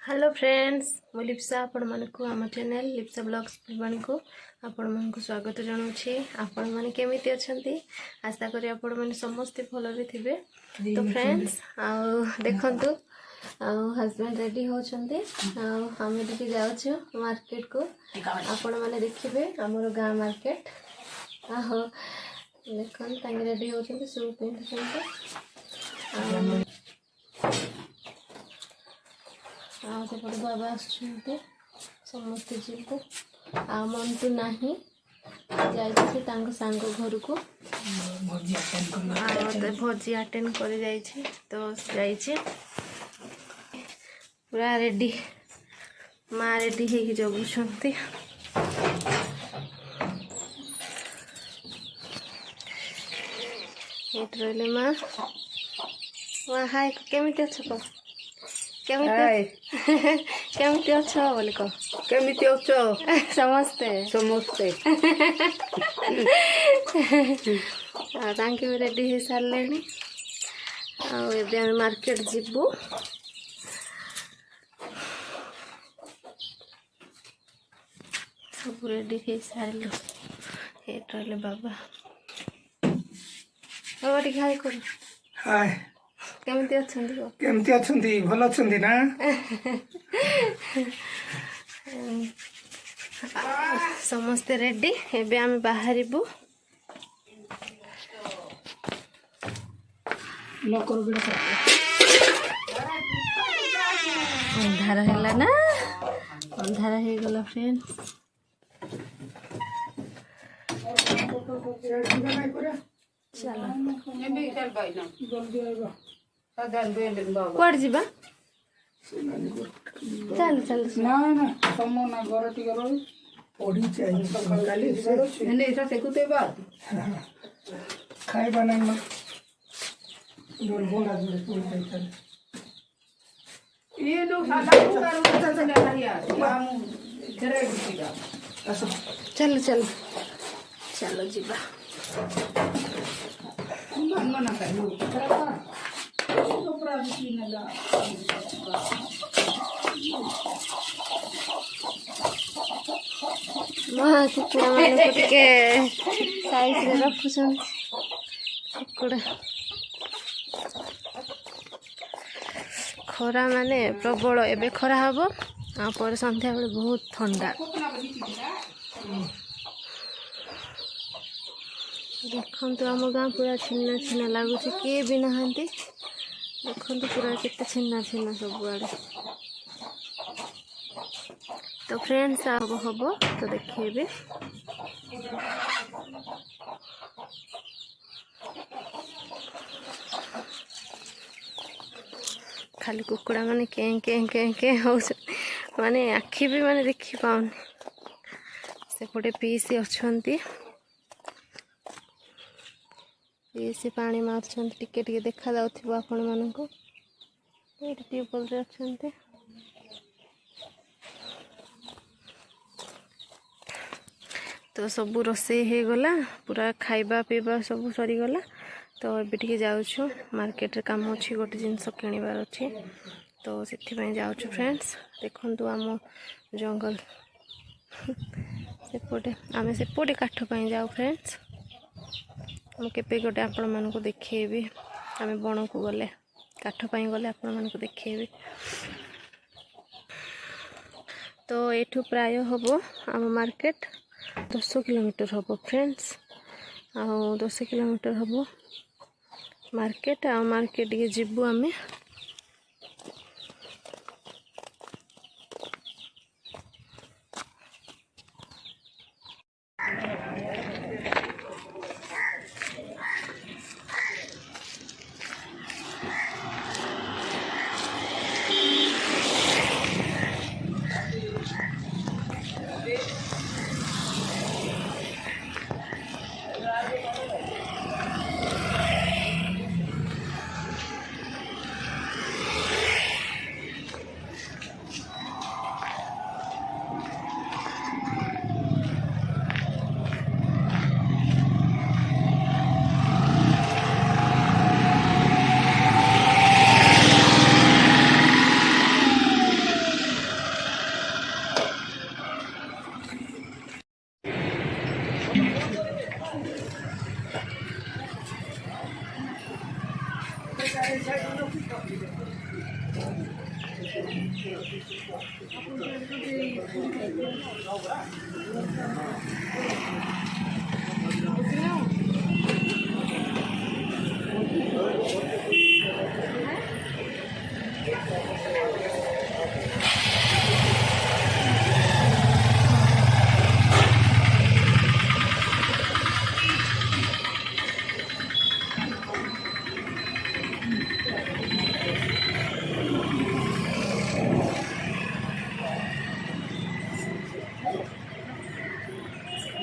Hello friends मु लिप्सा आपण मानक आम चैनल लिप्सा ब्लॉग्स फुलबाणी को आपण मन को स्वागत जनाऊँगी। आपण मैंने केमिति अच्छंती आशा करी आपण मैंने समस्ते भल थे। तो फ्रेंड्स आउ देखंतु हस्बैंड रेडी होचंती आम टिके जाउछु मार्केट को। आपण मैंने देखिबे हमर गाँ मार्केट आहो देखन तांगे रेडी होचंती शू पिंधुचंती आउटे बाबा आसुँच समस्ते जीवु आ मंटू नाही जाइए सांग घर को भोजी अटेंड कर जाइए तो जाइए पूरा रेडी माँ रेडी है जगुंट रही माँ माँ हाय केमिति अच्छ कह केमिति अच्छ बोले कह केमिति अच्छ समस्ते समस्ते तांके भी रेडी हो सारे आम मार्केट जीवु सब रेडी हो सारे रही बाबा बाबा टी हाय कर हाय केमिति अछंती केमिति अछंती भल अछंती ना समस्ते रेडी एबे आम बाहरिबु लकर बिना अंधार हैला ना अंधार हे गला फ्रेंड्स चलो कुआड़ जीवा चल चल ना ना समो ना घर टिके रही पढ़ी चाहिए सकाल ने ऐसा सेकुते बा खाई बनाई ना बोल बोला जोड़े कोई खाई ये लोग सादा को कर चल हरिया हम घरे गिरा ऐसा चल चल चलो जीवा मना कर लो तो प्राविकी न ला माँ कुकुड़ा मैंने के साइज रे रखुछन कुकुड़ा खरा माने प्रबल एबे खरा हबो आ पर संध्या बेले बहुत ठंडा देखो आम गाँ पूरा छिन्ना छिन्ना लगुच किए भी नहांती देखो पूरा केते छिन्ना छिन्ना सब आड़े। तो फ्रेंड्स अब हम तो देखिए खाली कुकुड़ा माने कें कें कें कें हो माने आखि भी माने देखी पाऊनी सेपटे पीसी अच्छी से पानी मार्चन टिके टिके देखा जाउथिबो आपण मानको ये ट्यूबवेल रे अच्छे तो सब रोसे हो गला पूरा खाइबा पीबा सब सरीगला। तो ये टिके जाउछु मार्केट रे काम अच्छी गोटे जिनस किणवार अच्छी तो से जाउछु फ्रेंड्स देखंतु आम जंगल सेपटे आम सेपटे काठ पाई जाऊ फ्रेंड्स मुझे गोटे आपण मान को देखेबी आम बण को गले काठ पाई गले आपण मान को देखेबी। तो एठू प्राय हम आम मार्केट 10 किलोमीटर हम फ्रेंड्स आ 10 किलोमीटर हम मार्केट आ मार्केट ये जीवु आम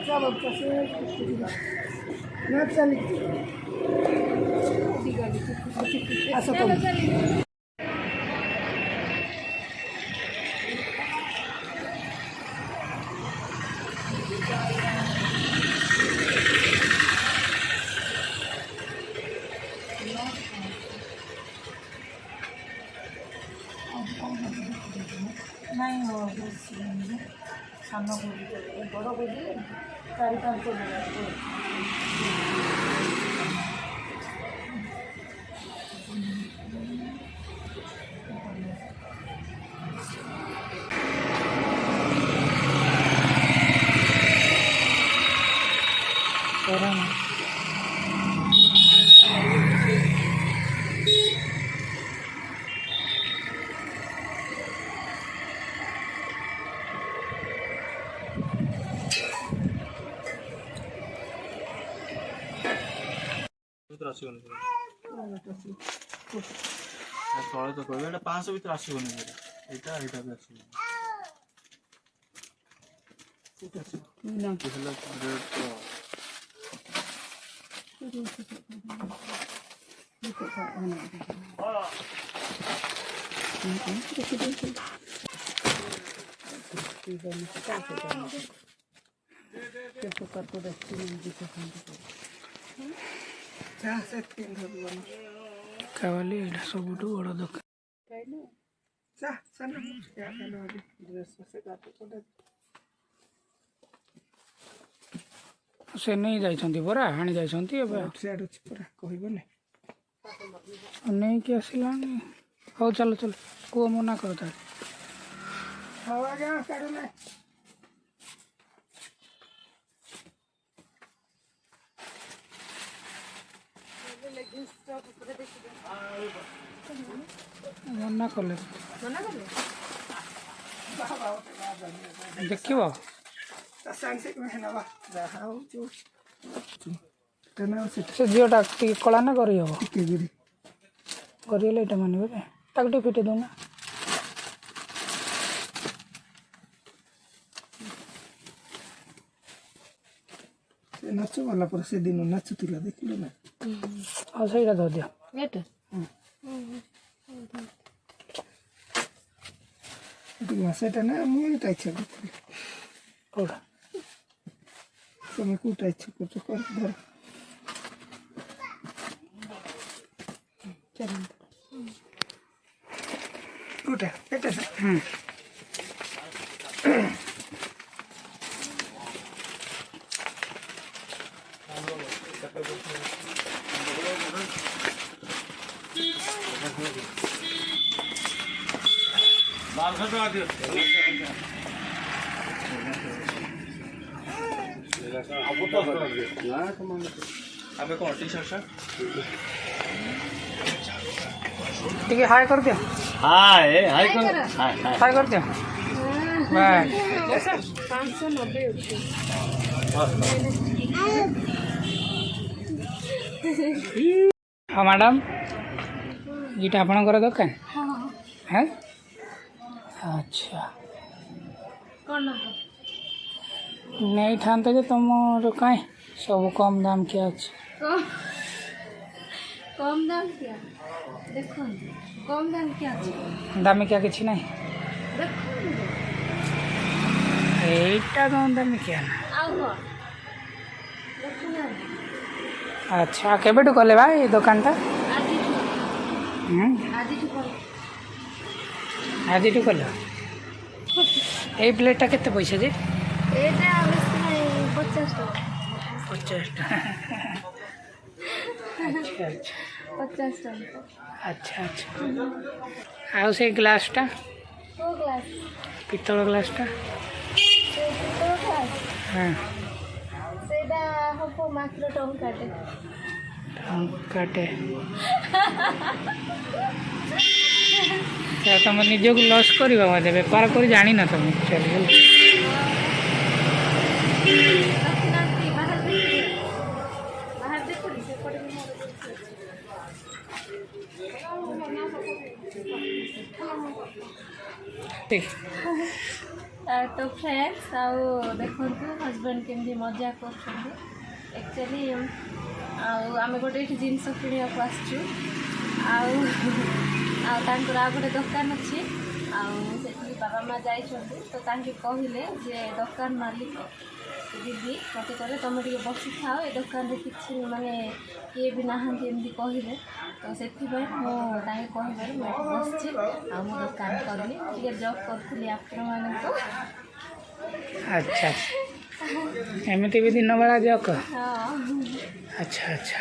चलो ना चली असं करू. ନାଇଁ ସାନ କୋବି ବଡ଼ କୋବି 4-5 तले तो कहबे 500 भीतर आसीबनी एटा एटा भी आसीबनी कावाली एटा सबुठु बड़ दुकान चा सानो या खानो आज ड्रेस से काट कोडे से नहीं जाइछंती परा हानि जाइछंती अब सेड अछि परा कहइबो नै नहीं के आसिलानी हो चलो चलो को मना करता हवा गया काढू नै मना कले देखिब से झीटा टे कला ना कर मानवे ताकि फिटे दौना नाच वाला पर से दिन नाचुला देखिल ना हाँ सहीटा धर दिया सेटा ना मुझे इच्छा कौड़ा तुम्हें कूटा इच्छा कर धर कूटा एटा ठीक है हाय कर दिया हाय हाय कर हाय कर दिया बाय 590 हाँ मैडम ये आपणकर दुकान है अच्छा कौन नहीं था जे तुम कहीं सब कम दाम क्या अच्छे कम दाम क्या देखो कम दाम क्या दामी क्या किसी नहीं देखो एटा कम दामी क्या ना अच्छा केबेटू कले भाई दुकान टा आज कल ये प्लेटा केते पैसा जे 50 टका अच्छा अच्छा 50 टका अच्छा अच्छा आउ से ग्लास टा ଗ୍ଲାସ୍ ପିତ୍ତଳ ଗ୍ଲାସଟା ହଁ ସେଇଟା ହବ ମାତ୍ର ଟଙ୍କାଟେ। ଟଙ୍କାଟେ ତମେ ନିଜକୁ ଲସ୍ କରିବ ମୋତେ ବେପାର କରି ଜାଣିନ ତମେ ଚାଲି ରଖିନାହାନ୍ତି ବାହାର ଦେଖୁନି ସେପଟେ ବି ମୋର ତ ଫ୍ରେଣ୍ଡସ୍ ଆଉ ଦେଖନ୍ତୁ ହଜବେଣ୍ଡ କେମିତି ମଜା କରୁଛନ୍ତି। ଆକ୍ଚୁଆଲି ଆଉ ଆମେ ଗୋଟେ ଏଠି ଜିନିଷ କିଣିବାକୁ ଆସିଛୁ ଆଉ ତାଙ୍କର ଆଉ ଗୋଟେ ଦୋକାନ ଅଛି ଆଉ ସେଠି ବାବା ମା ଯାଇଛନ୍ତି ତ ତାଙ୍କେ କହିଲେ ଯେ ଦୋକାନ ମାଲିକ ଦିଦି ମୋତେ କହିଲେ ତୁମେ ଟିକେ ବସିଥାଅ ଏ ଦୋକାନରେ କିଛି ମାନେ କିଏ ବି ନାହାନ୍ତି ଏମିତି କହିଲେ ତ ସେଥିପାଇଁ ମୁଁ ତାଙ୍କେ କହିବାରୁ ମୁଁ ଏଠି ବସିଛି ଆଉ ମୁଁ ଦୋକାନ କରିଲି ଟିକେ ଜବ୍ କରୁଥିଲି ଆପଣମାନଙ୍କୁ। ଆଚ୍ଛା ଏମିତି ବି ଦିନ ବେଳା ଯାକ ହଁ ଆଚ୍ଛା ଆଚ୍ଛା